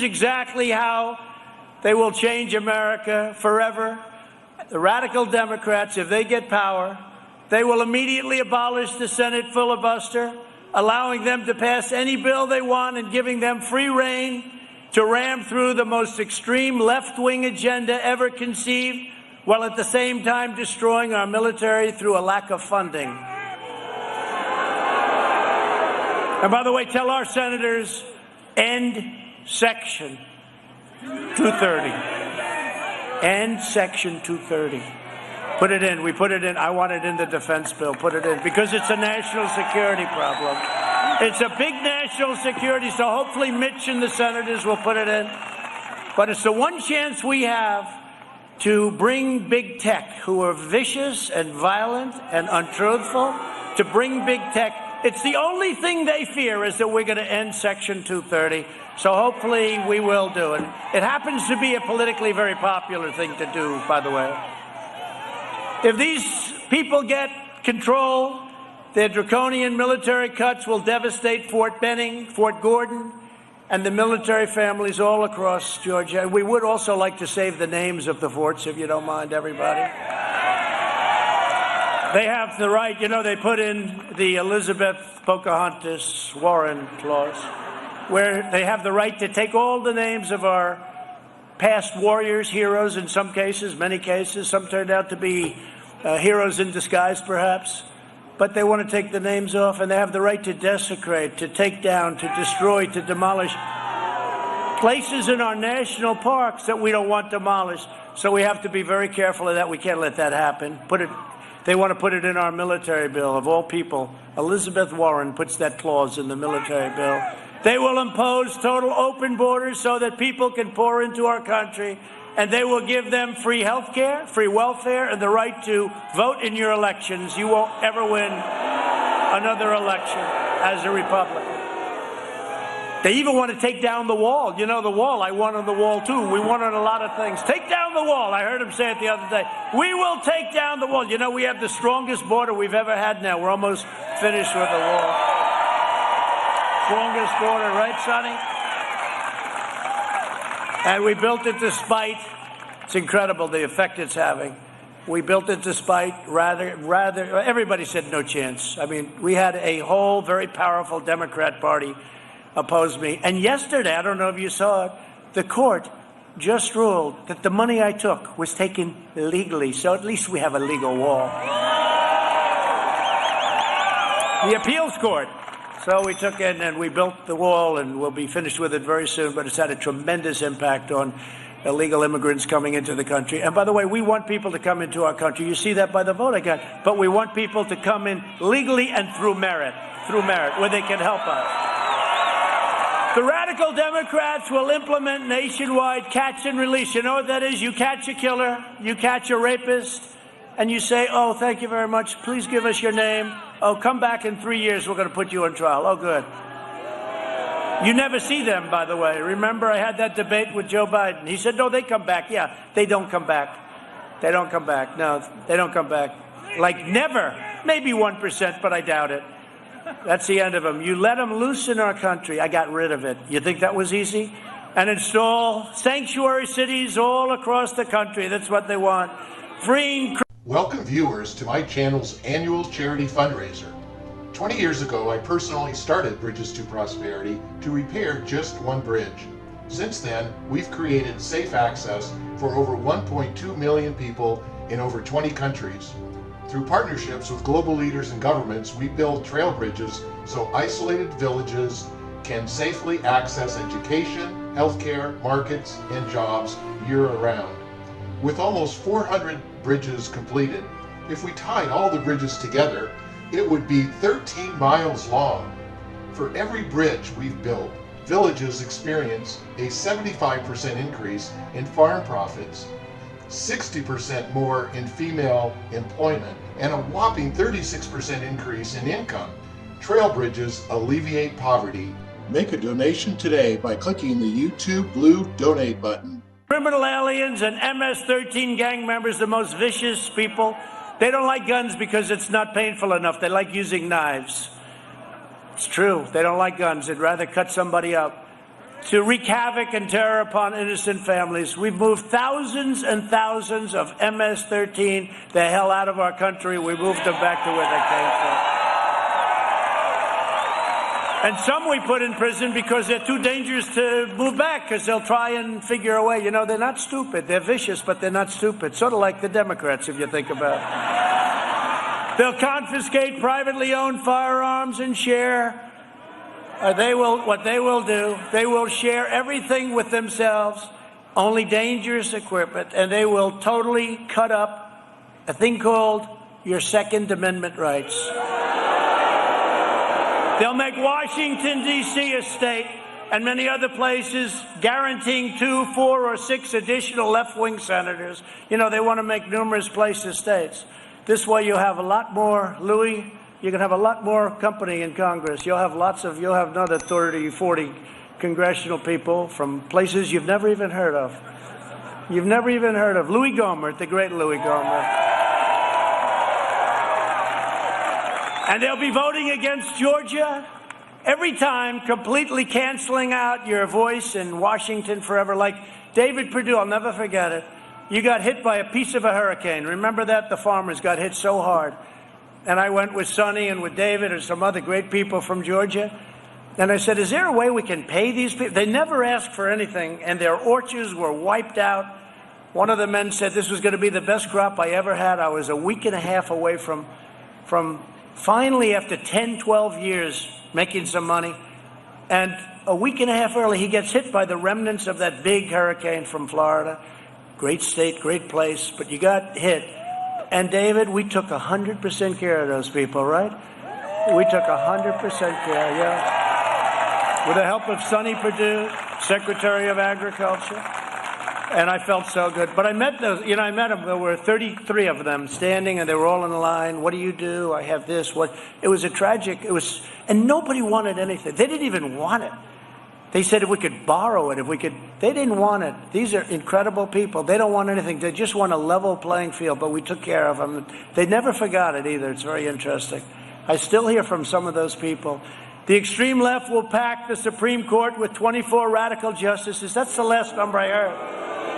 is exactly how they will change America forever. The radical Democrats, if they get power, they will immediately abolish the Senate filibuster, allowing them to pass any bill they want and giving them free rein to ram through the most extreme left-wing agenda ever conceived, while at the same time destroying our military through a lack of funding. And by the way, tell our senators, end Section 230. End Section 230. Put it in. We put it in. I want it in the defense bill. Put it in. Because it's a national security problem. It's a big national security, so hopefully Mitch and the senators will put it in. But it's the one chance we have to bring big tech, who are vicious and violent and untruthful, to bring big tech. It's the only thing they fear is that we're going to end Section 230. So hopefully we will do it. It happens to be a politically very popular thing to do, by the way. If these people get control, their draconian military cuts will devastate Fort Benning, Fort Gordon, and the military families all across Georgia. We would also like to save the names of the forts, if you don't mind, everybody. They have the right, you know, they put in the Elizabeth Pocahontas Warren clause, where they have the right to take all the names of our past warriors, heroes in some cases, many cases. Some turned out to be heroes in disguise, perhaps. But they want to take the names off, and they have the right to desecrate, to take down, to destroy, to demolish places in our national parks that we don't want demolished. So we have to be very careful of that. We can't let that happen. They want to put it in our military bill. Of all people, Elizabeth Warren puts that clause in the military bill. They will impose total open borders so that people can pour into our country, and they will give them free health care, free welfare, and the right to vote in your elections. You won't ever win another election as a Republican. They even want to take down the wall. You know, the wall, I won on the wall too. We won on a lot of things. Take down the wall. I heard him say it the other day. We will take down the wall. You know, we have the strongest border we've ever had now. We're almost finished with the wall. Strongest border, right, Sonny? And we built it despite, it's incredible the effect it's having. We built it despite everybody said no chance. I mean, we had a whole very powerful Democrat Party oppose me. And yesterday, I don't know if you saw it, the court just ruled that the money I took was taken legally. So at least we have a legal wall. The appeals court. So we took it and we built the wall, and we'll be finished with it very soon, but it's had a tremendous impact on illegal immigrants coming into the country. And by the way, we want people to come into our country. You see that by the vote I got. But we want people to come in legally and through merit, where they can help us. The radical Democrats will implement nationwide catch and release. You know what that is? You catch a killer, you catch a rapist, and you say, oh, thank you very much. Please give us your name. Oh, come back in 3 years. We're going to put you on trial. Oh, good. You never see them, by the way. Remember, I had that debate with Joe Biden. He said, no, they come back. Yeah, they don't come back. They don't come back. No, they don't come back. Like never. Maybe 1%, but I doubt it. That's the end of them. You let them loose in our country. I got rid of it. You think that was easy? And install sanctuary cities all across the country. That's what they want. Freeing. Welcome viewers to my channel's annual charity fundraiser. 20 years ago, I personally started Bridges to Prosperity to repair just one bridge. Since then, we've created safe access for over 1.2 million people in over 20 countries. Through partnerships with global leaders and governments, we build trail bridges so isolated villages can safely access education, healthcare, markets, and jobs year-round. With almost 400 bridges completed, if we tied all the bridges together, it would be 13 miles long. For every bridge we've built, villages experience a 75% increase in farm profits, 60% more in female employment, and a whopping 36% increase in income. Trail bridges alleviate poverty. Make a donation today by clicking the YouTube blue donate button. Criminal aliens and MS-13 gang members, the most vicious people. They don't like guns because it's not painful enough. They like using knives. It's true. They don't like guns. They'd rather cut somebody up. to wreak havoc and terror upon innocent families. We've moved thousands and thousands of MS-13 the hell out of our country. We moved them back to where they came from. And some we put in prison because they're too dangerous to move back, because they'll try and figure a way. You know, they're not stupid. They're vicious, but they're not stupid. Sort of like the Democrats, if you think about it. They'll confiscate privately owned firearms and share. What they will do, they will share everything with themselves, only dangerous equipment, and they will totally cut up a thing called your Second Amendment rights. They'll make Washington, D.C. a state, and many other places, guaranteeing 2, 4, or 6 additional left-wing senators. You know, they want to make numerous places states. This way you'll have a lot more, Louis, you can have a lot more company in Congress. You'll have another 30, 40 congressional people from places you've never even heard of. You've never even heard of. Louis Gohmert, the great Louis Gohmert. And they'll be voting against Georgia every time, completely canceling out your voice in Washington forever. Like David Perdue, I'll never forget it. You got hit by a piece of a hurricane. Remember that? The farmers got hit so hard. And I went with Sonny and with David and some other great people from Georgia. And I said, is there a way we can pay these people? They never asked for anything, and their orchards were wiped out. One of the men said this was going to be the best crop I ever had. I was a week and a half away from finally, after 10, 12 years, making some money. And a week and a half early, he gets hit by the remnants of that big hurricane from Florida. Great state, great place, but you got hit. And David, we took 100% care of those people, right? We took 100% care, yeah. With the help of Sonny Perdue, Secretary of Agriculture. And I felt so good. But I met those, I met them. There were 33 of them standing, and they were all in a line. What do you do? I have this. What? It was a tragic, and nobody wanted anything. They didn't even want it. They said if we could borrow it, they didn't want it. These are incredible people. They don't want anything. They just want a level playing field, but we took care of them. They never forgot it either. It's very interesting. I still hear from some of those people. The extreme left will pack the Supreme Court with 24 radical justices. That's the last number I heard.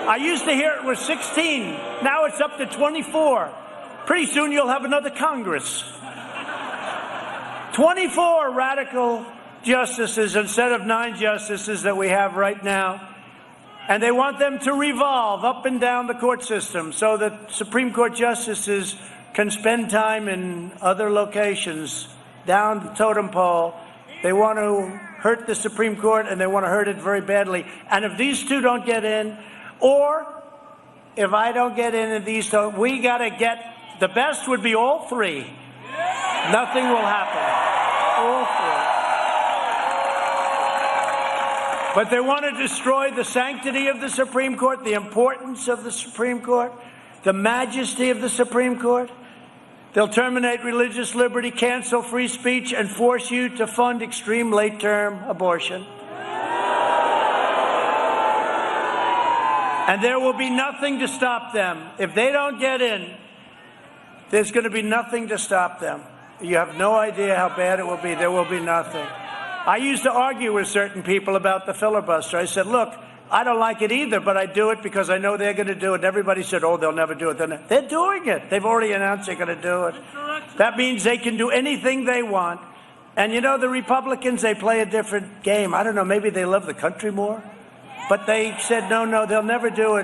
I used to hear it was 16. Now it's up to 24. Pretty soon you'll have another Congress. 24 radical justices instead of 9 justices that we have right now. And they want them to revolve up and down the court system so that Supreme Court justices can spend time in other locations, down the totem pole. They want to hurt the Supreme Court, and they want to hurt it very badly. And if these two don't get in, or if I don't get in and these two, we got to get, the best would be all 3. Nothing will happen. All 3. But they want to destroy the sanctity of the Supreme Court, the importance of the Supreme Court, the majesty of the Supreme Court. They'll terminate religious liberty, cancel free speech, and force you to fund extreme late-term abortion. And there will be nothing to stop them. If they don't get in, there's going to be nothing to stop them. You have no idea how bad it will be. There will be nothing. I used to argue with certain people about the filibuster. I said, look, I don't like it either, but I do it because I know they're going to do it. And everybody said, oh, they'll never do it. They're doing it. They've already announced they're going to do it. That means they can do anything they want. And you know, the Republicans, they play a different game. I don't know, maybe they love the country more. But they said, no, they'll never do it.